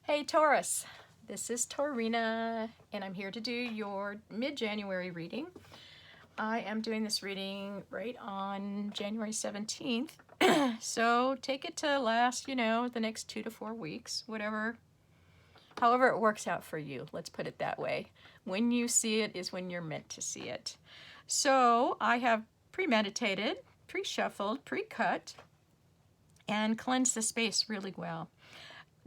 Hey Taurus, this is Taurina, and I'm here to do your mid-January reading. I am doing this reading right on January 17th, so take it to last, the next 2 to 4 weeks, however it works out for you, let's put it that way. When you see it is when you're meant to see it. So I have premeditated, pre-shuffled, pre-cut, and cleansed the space really well.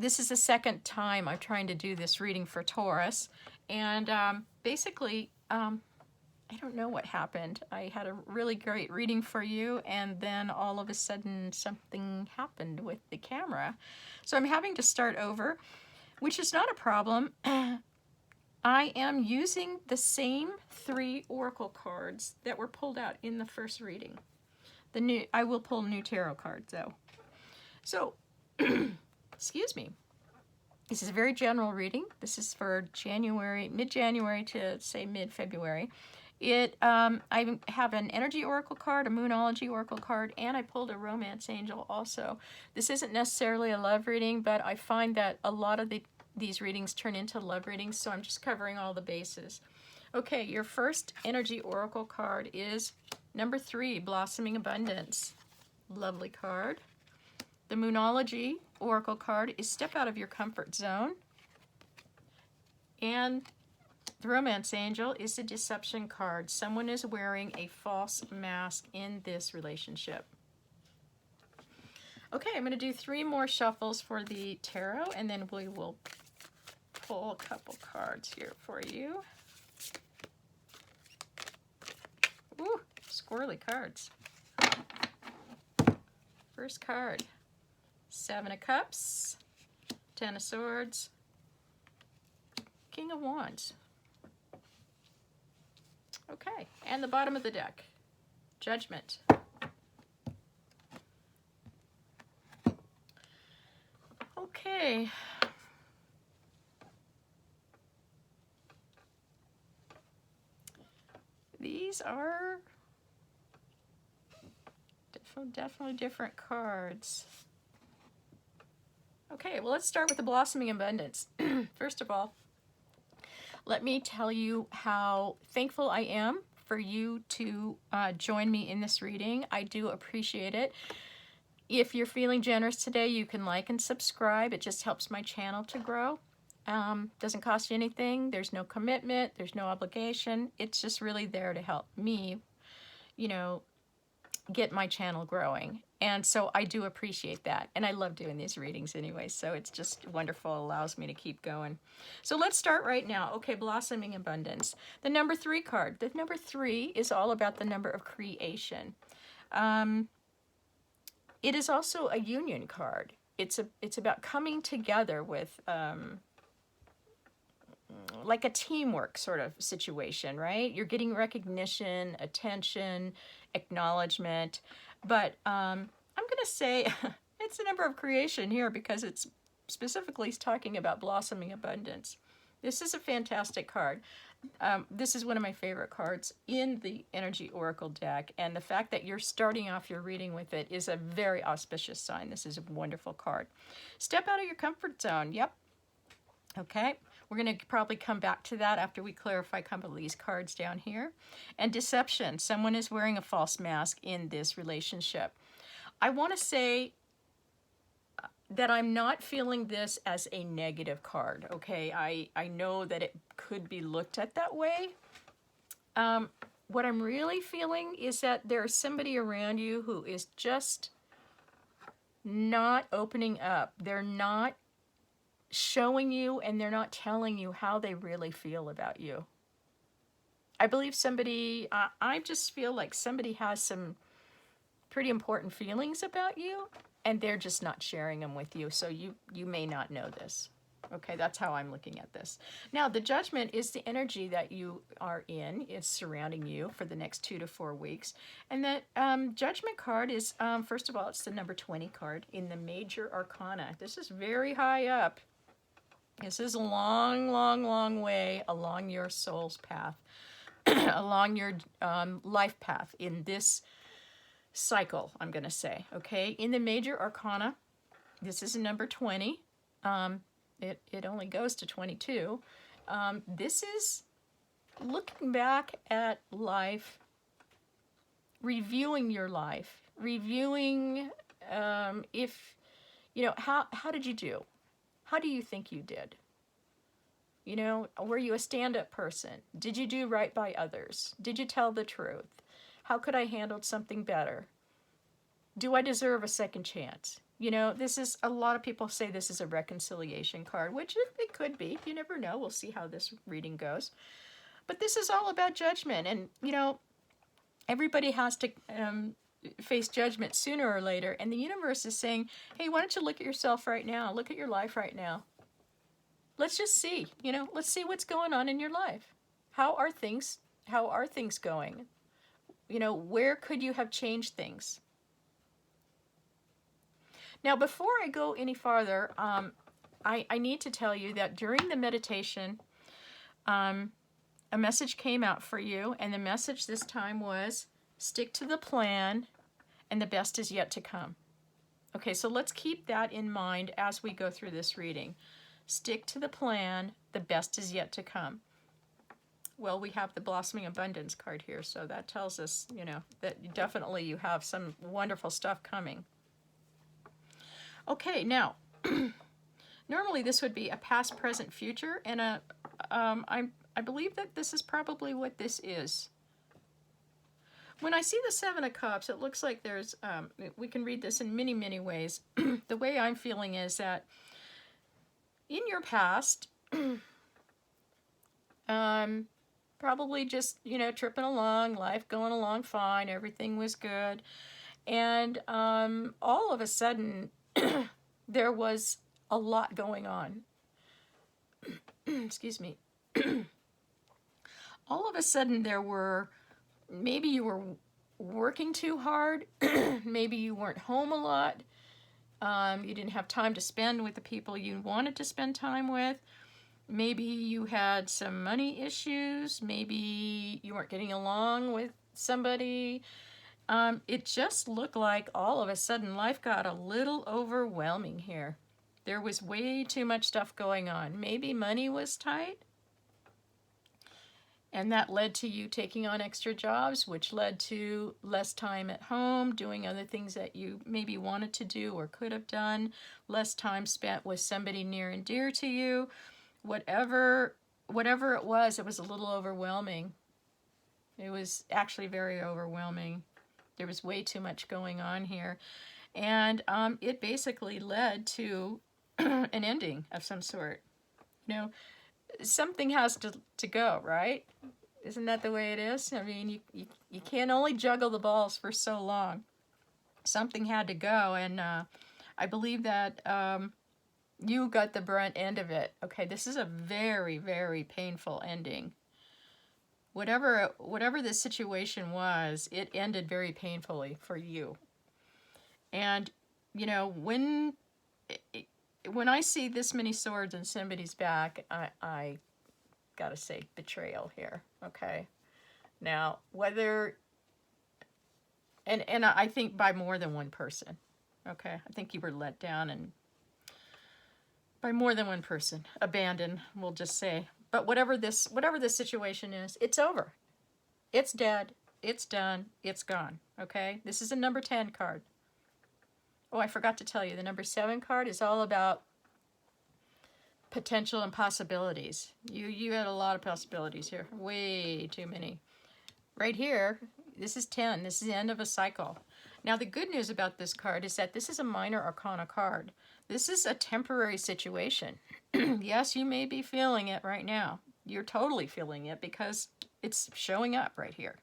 This is the second time I'm trying to do this reading for Taurus, and basically, I don't know what happened. I had a really great reading for you, and then all of a sudden something happened with the camera. So I'm having to start over, which is not a problem. I am using the same 3 oracle cards that were pulled out in the first reading. I will pull new tarot cards though. So excuse me. This is a very general reading. This is for January, mid-January to say mid-February. I have an energy oracle card, a moonology oracle card, and I pulled a romance angel also. This isn't necessarily a love reading, but I find that a lot of these readings turn into love readings, so I'm just covering all the bases. Okay, your first energy oracle card is number 3, Blossoming Abundance. Lovely card. The moonology oracle card is Step Out of Your Comfort Zone. And the romance angel is the deception card. Someone is wearing a false mask in this relationship. Okay, I'm going to do 3 more shuffles for the tarot, and then we will pull a couple cards here for you. Ooh, squirrely cards. First card. 7 of Cups, 10 of Swords, King of Wands. Okay, and the bottom of the deck, Judgment. Okay. These are definitely different cards. Okay, well, let's start with the Blossoming Abundance. First of all, let me tell you how thankful I am for you to join me in this reading. I do appreciate it. If you're feeling generous today, you can like and subscribe. It just helps my channel to grow. Doesn't cost you anything. There's no commitment. There's no obligation. It's just really there to help me, get my channel growing. And so I do appreciate that. And I love doing these readings anyway, so it's just wonderful. It allows me to keep going. So let's start right now. Okay, Blossoming Abundance. The number 3 card. The number 3 is all about the number of creation. It is also a union card. It's about coming together with like a teamwork sort of situation, right? You're getting recognition, attention, acknowledgement, but I'm going to say it's a number of creation here because it's specifically talking about blossoming abundance. This is a fantastic card. This is one of my favorite cards in the Energy Oracle deck, and the fact that you're starting off your reading with it is a very auspicious sign. This is a wonderful card. Step out of your comfort zone. Yep. Okay. We're going to probably come back to that after we clarify a couple of these cards down here. And deception. Someone is wearing a false mask in this relationship. I want to say that I'm not feeling this as a negative card, okay? I know that it could be looked at that way. What I'm really feeling is that there's somebody around you who is just not opening up. They're not showing you, and they're not telling you how they really feel about you. I believe I just feel like somebody has some pretty important feelings about you, and they're just not sharing them with you, so you may not know this. Okay, that's how I'm looking at this. Now, the Judgment is the energy that you are in. It's surrounding you for the next 2 to 4 weeks. And that Judgment card is, first of all, it's the number 20 card in the Major Arcana. This is very high up. This is a long, long, long way along your soul's path, along your life path in this cycle, I'm going to say, okay? In the Major Arcana, this is a number 20. it only goes to 22. This is looking back at life, reviewing your life, reviewing if, you know, how did you do? How do you think you did? You know, were you a stand-up person? Did you do right by others? Did you tell the truth? How could I handle something better? Do I deserve a second chance? You know, this is, a lot of people say this is a reconciliation card, which it could be. You never know. We'll see how this reading goes. But this is all about judgment. And, you know, everybody has to face judgment sooner or later. And the universe is saying, hey, why don't you look at yourself right now? Look at your life right now. Let's just see, you know, let's see what's going on in your life. How are things going? You know, where could you have changed things? Now, before I go any farther, I need to tell you that during the meditation, a message came out for you, and the message this time was, stick to the plan, and the best is yet to come. Okay, so let's keep that in mind as we go through this reading. Stick to the plan, the best is yet to come. Well, we have the Blossoming Abundance card here, so that tells us, you know, that definitely you have some wonderful stuff coming. Okay, now, normally this would be a past, present, future, and I believe that this is probably what this is. When I see the Seven of Cups, it looks like there's, we can read this in many, many ways. The way I'm feeling is that in your past, probably just, you know, tripping along, life going along fine, everything was good. And all of a sudden, there was a lot going on. Excuse me. All of a sudden, there were, maybe you were working too hard, maybe you weren't home a lot. You didn't have time to spend with the people you wanted to spend time with. Maybe you had some money issues. Maybe you weren't getting along with somebody. It just looked like all of a sudden life got a little overwhelming here. There was way too much stuff going on. Maybe money was tight, and that led to you taking on extra jobs, which led to less time at home, doing other things that you maybe wanted to do or could have done, less time spent with somebody near and dear to you. Whatever it was a little overwhelming. It was actually very overwhelming. There was way too much going on here. And it basically led to an ending of some sort. You know, something has to go, right? Isn't that the way it is? I mean, you can't only juggle the balls for so long. Something had to go, and I believe that you got the brunt end of it. Okay, this is a very, very painful ending. Whatever this situation was, it ended very painfully for you. And, you know, when I see this many swords in somebody's back, I gotta say betrayal here, okay? Now, whether, and I think by more than one person, okay? I think you were let down and by more than one person, abandoned, we'll just say. But whatever this situation is, it's over. It's dead, it's done, it's gone, okay? This is a number 10 card. Oh, I forgot to tell you, the number 7 card is all about potential and possibilities. You had a lot of possibilities here. Way too many. Right here, this is 10. This is the end of a cycle. Now, the good news about this card is that this is a minor arcana card. This is a temporary situation. Yes, you may be feeling it right now. You're totally feeling it because it's showing up right here.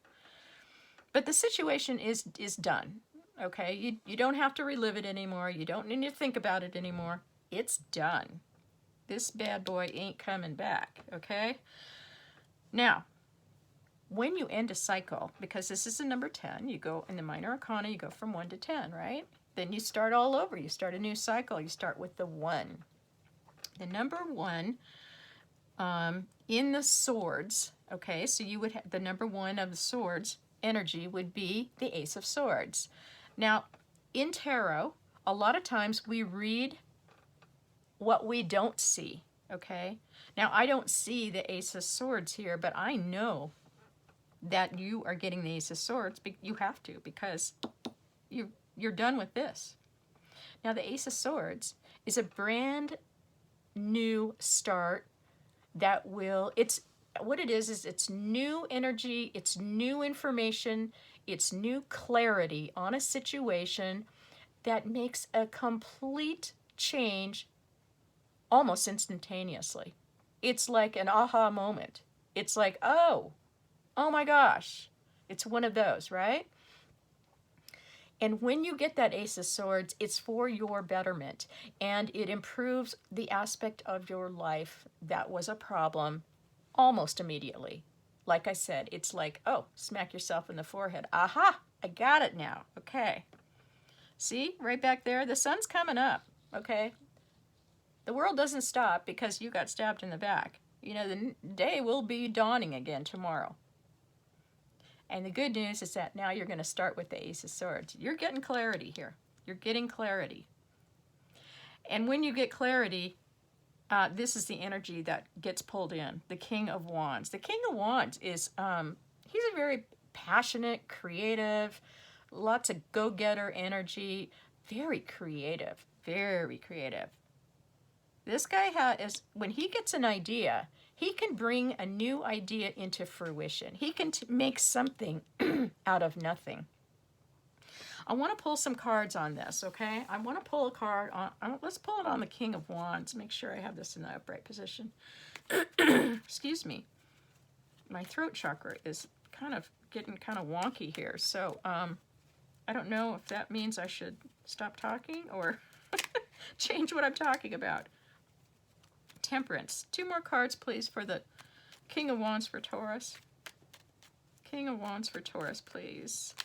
But the situation is done. Okay, you don't have to relive it anymore. You don't need to think about it anymore. It's done. This bad boy ain't coming back, okay? Now, when you end a cycle, because this is a number 10, you go in the minor arcana, you go from 1 to 10, right? Then you start all over. You start a new cycle. You start with the 1. The number 1 in the swords, okay, so you would have the number 1 of the swords energy would be the Ace of Swords. Now, in tarot, a lot of times we read what we don't see, okay? Now, I don't see the Ace of Swords here, but I know that you are getting the Ace of Swords. You have to, because you're done with this. Now, the Ace of Swords is a brand new start that will, it's, what it is it's new energy, it's new information, it's new clarity on a situation that makes a complete change almost instantaneously. It's like an aha moment. It's like, oh my gosh. It's one of those, right? And when you get that Ace of Swords, it's for your betterment, and it improves the aspect of your life that was a problem almost immediately. Like I said, it's like, oh, smack yourself in the forehead. Aha, I got it now. Okay. See, right back there, the sun's coming up, okay? The world doesn't stop because you got stabbed in the back. You know, the day will be dawning again tomorrow. And the good news is that now you're going to start with the Ace of Swords. You're getting clarity here. You're getting clarity. And when you get clarity, this is the energy that gets pulled in. The King of Wands. The King of Wands is, he's a very passionate, creative, lots of go-getter energy, very creative, very creative. This guy is, when he gets an idea, he can bring a new idea into fruition. He can make something out of nothing. I want to pull some cards on this, okay? I want to pull a card on, let's pull it on the King of Wands. Make sure I have this in the upright position. Excuse me. My throat chakra is getting kind of wonky here. So I don't know if that means I should stop talking or change what I'm talking about. Temperance. 2 more cards, please, for the King of Wands for Taurus. King of Wands for Taurus, please.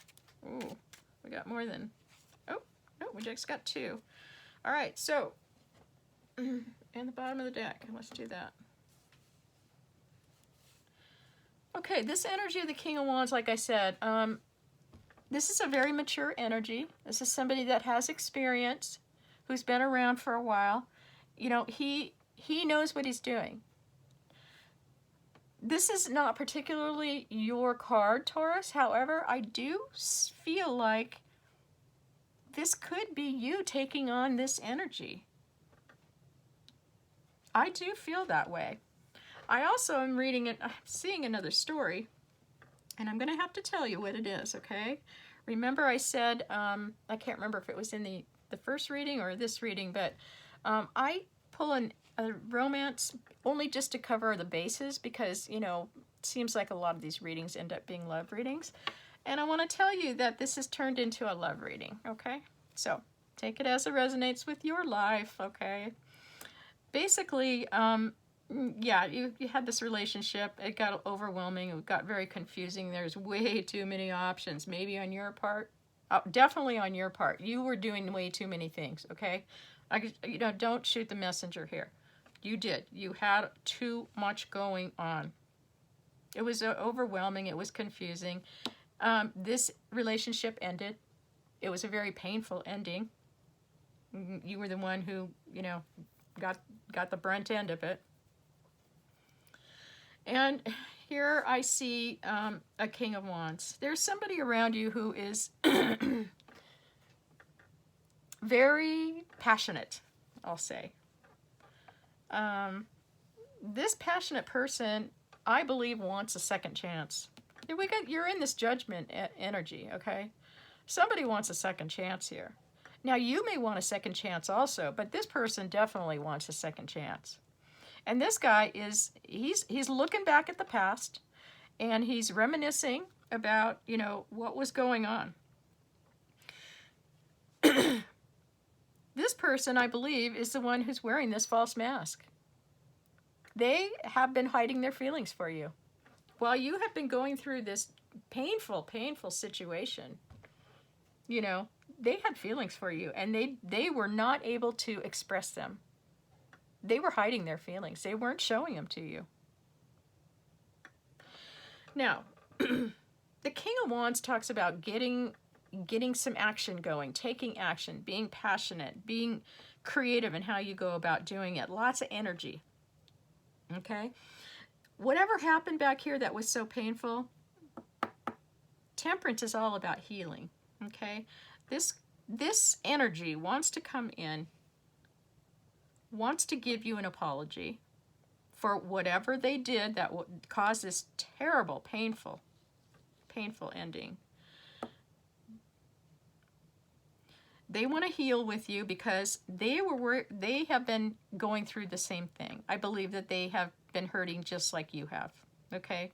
Ooh, we got more than... Oh, no, we just got 2. All right, so, and the bottom of the deck. Let's do that. Okay, this energy of the King of Wands, like I said, this is a very mature energy. This is somebody that has experience, who's been around for a while. You know, he knows what he's doing. This is not particularly your card, Taurus. However, I do feel like this could be you taking on this energy. I do feel that way. I also am reading it, I'm seeing another story, and I'm going to have to tell you what it is, okay? Remember I said, I can't remember if it was in the first reading or this reading, but I pull a romance only just to cover the bases because, you know, it seems like a lot of these readings end up being love readings. And I want to tell you that this has turned into a love reading, okay? So take it as it resonates with your life, okay? Basically, yeah, you had this relationship. It got overwhelming. It got very confusing. There's way too many options. Maybe on your part. Definitely on your part. You were doing way too many things, okay? You know, don't shoot the messenger here. You did. You had too much going on. It was overwhelming. It was confusing. This relationship ended. It was a very painful ending. You were the one who, you know, got the brunt end of it. And here I see a King of Wands. There's somebody around you who is very passionate, I'll say. This passionate person, I believe, wants a second chance. You're in this judgment energy, okay? Somebody wants a second chance here. Now, you may want a second chance also, but this person definitely wants a second chance. And this guy he's looking back at the past, and he's reminiscing about, you know, what was going on. This person, I believe, is the one who's wearing this false mask. They have been hiding their feelings for you. While you have been going through this painful, painful situation, you know, they had feelings for you, and they were not able to express them. They were hiding their feelings. They weren't showing them to you. Now, the King of Wands talks about getting getting some action going, taking action, being passionate, being creative in how you go about doing it. Lots of energy. Okay? Whatever happened back here that was so painful, Temperance is all about healing. Okay? This energy wants to come in, wants to give you an apology for whatever they did that caused this terrible, painful ending. They want to heal with you because they have been going through the same thing. I believe that they have been hurting just like you have. Okay?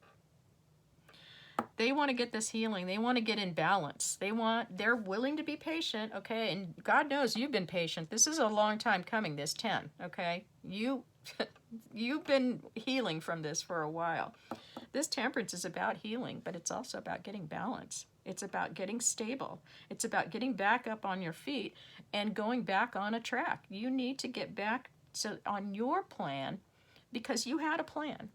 They want to get this healing. They want to get in balance. They're willing to be patient, okay? And God knows you've been patient. This is a long time coming, this 10, okay? You've been healing from this for a while. This Temperance is about healing, but it's also about getting balance. It's about getting stable. It's about getting back up on your feet and going back on a track. You need to get back on your plan because you had a plan.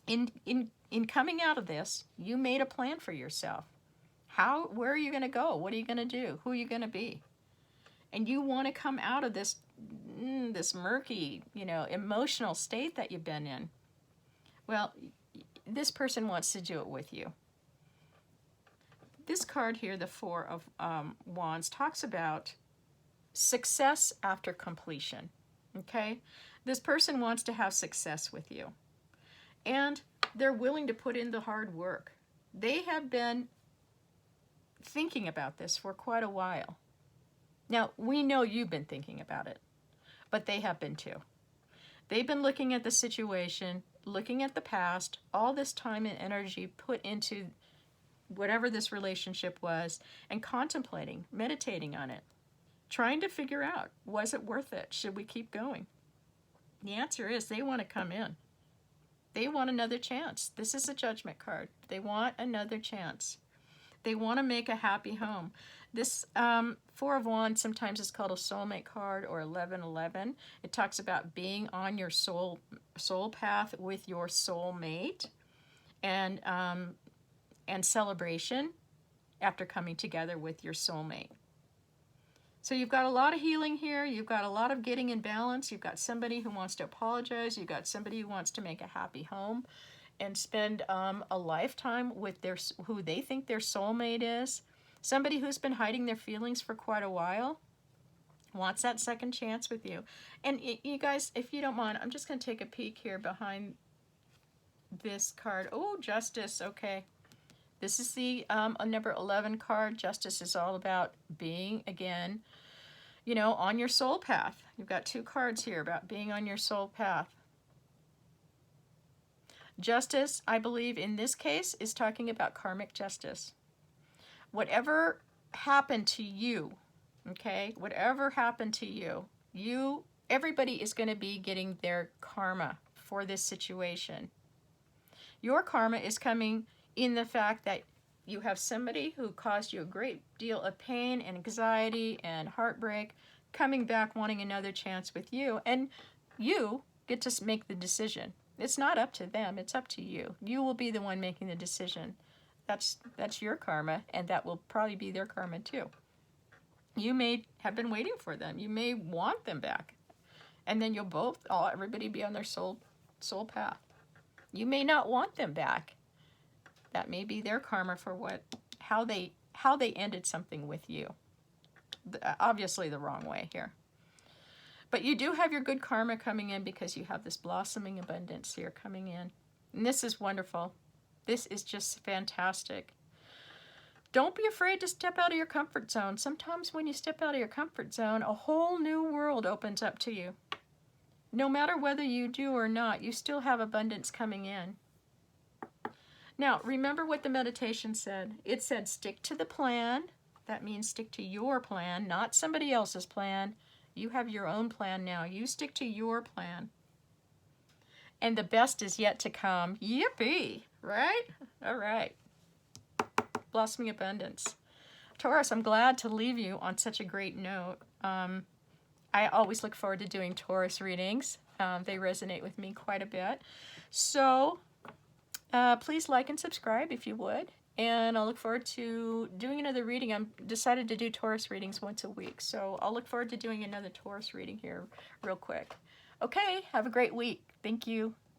In coming out of this, you made a plan for yourself. Where are you going to go? What are you going to do? Who are you going to be? And you want to come out of this murky, emotional state that you've been in. Well, this person wants to do it with you. This card here, the Four of Wands, talks about success after completion. Okay? This person wants to have success with you. And they're willing to put in the hard work. They have been thinking about this for quite a while. Now, we know you've been thinking about it, but they have been too. They've been looking at the situation, looking at the past, all this time and energy put into whatever this relationship was, and contemplating, meditating on it, trying to figure out, was it worth it? Should we keep going? The answer is they want to come in. They want another chance. This is a Judgment card. They want another chance. They want to make a happy home. This Four of Wands sometimes is called a soulmate card or 1111. It talks about being on your soul path with your soulmate and celebration after coming together with your soulmate. So you've got a lot of healing here. You've got a lot of getting in balance. You've got somebody who wants to apologize. You've got somebody who wants to make a happy home and spend a lifetime with who they think their soulmate is. Somebody who's been hiding their feelings for quite a while wants that second chance with you. And you guys, if you don't mind, I'm just going to take a peek here behind this card. Oh, Justice. Okay. This is the number 11 card. Justice is all about being, again, on your soul path. You've got two cards here about being on your soul path. Justice, I believe, in this case, is talking about karmic justice. Whatever happened to you, okay, whatever happened to you, everybody is going to be getting their karma for this situation. Your karma is coming in the fact that you have somebody who caused you a great deal of pain and anxiety and heartbreak coming back wanting another chance with you, and you get to make the decision. It's not up to them, it's up to you. You will be the one making the decision. That's your karma, and that will probably be their karma too. You may have been waiting for them. You may want them back. And then you'll everybody be on their soul path. You may not want them back. That may be their karma for how they ended something with you. Obviously the wrong way here. But you do have your good karma coming in because you have this blossoming abundance here coming in. And this is wonderful. This is just fantastic. Don't be afraid to step out of your comfort zone. Sometimes when you step out of your comfort zone, a whole new world opens up to you. No matter whether you do or not, you still have abundance coming in. Now, remember what the meditation said. It said stick to the plan. That means stick to your plan, not somebody else's plan. You have your own plan now. You stick to your plan. And the best is yet to come. Yippee! Right? All right. Blossoming abundance. Taurus, I'm glad to leave you on such a great note. I always look forward to doing Taurus readings. They resonate with me quite a bit. So please like and subscribe if you would. And I'll look forward to doing another reading. I'm decided to do Taurus readings once a week, so I'll look forward to doing another Taurus reading here real quick. Okay, have a great week. Thank you.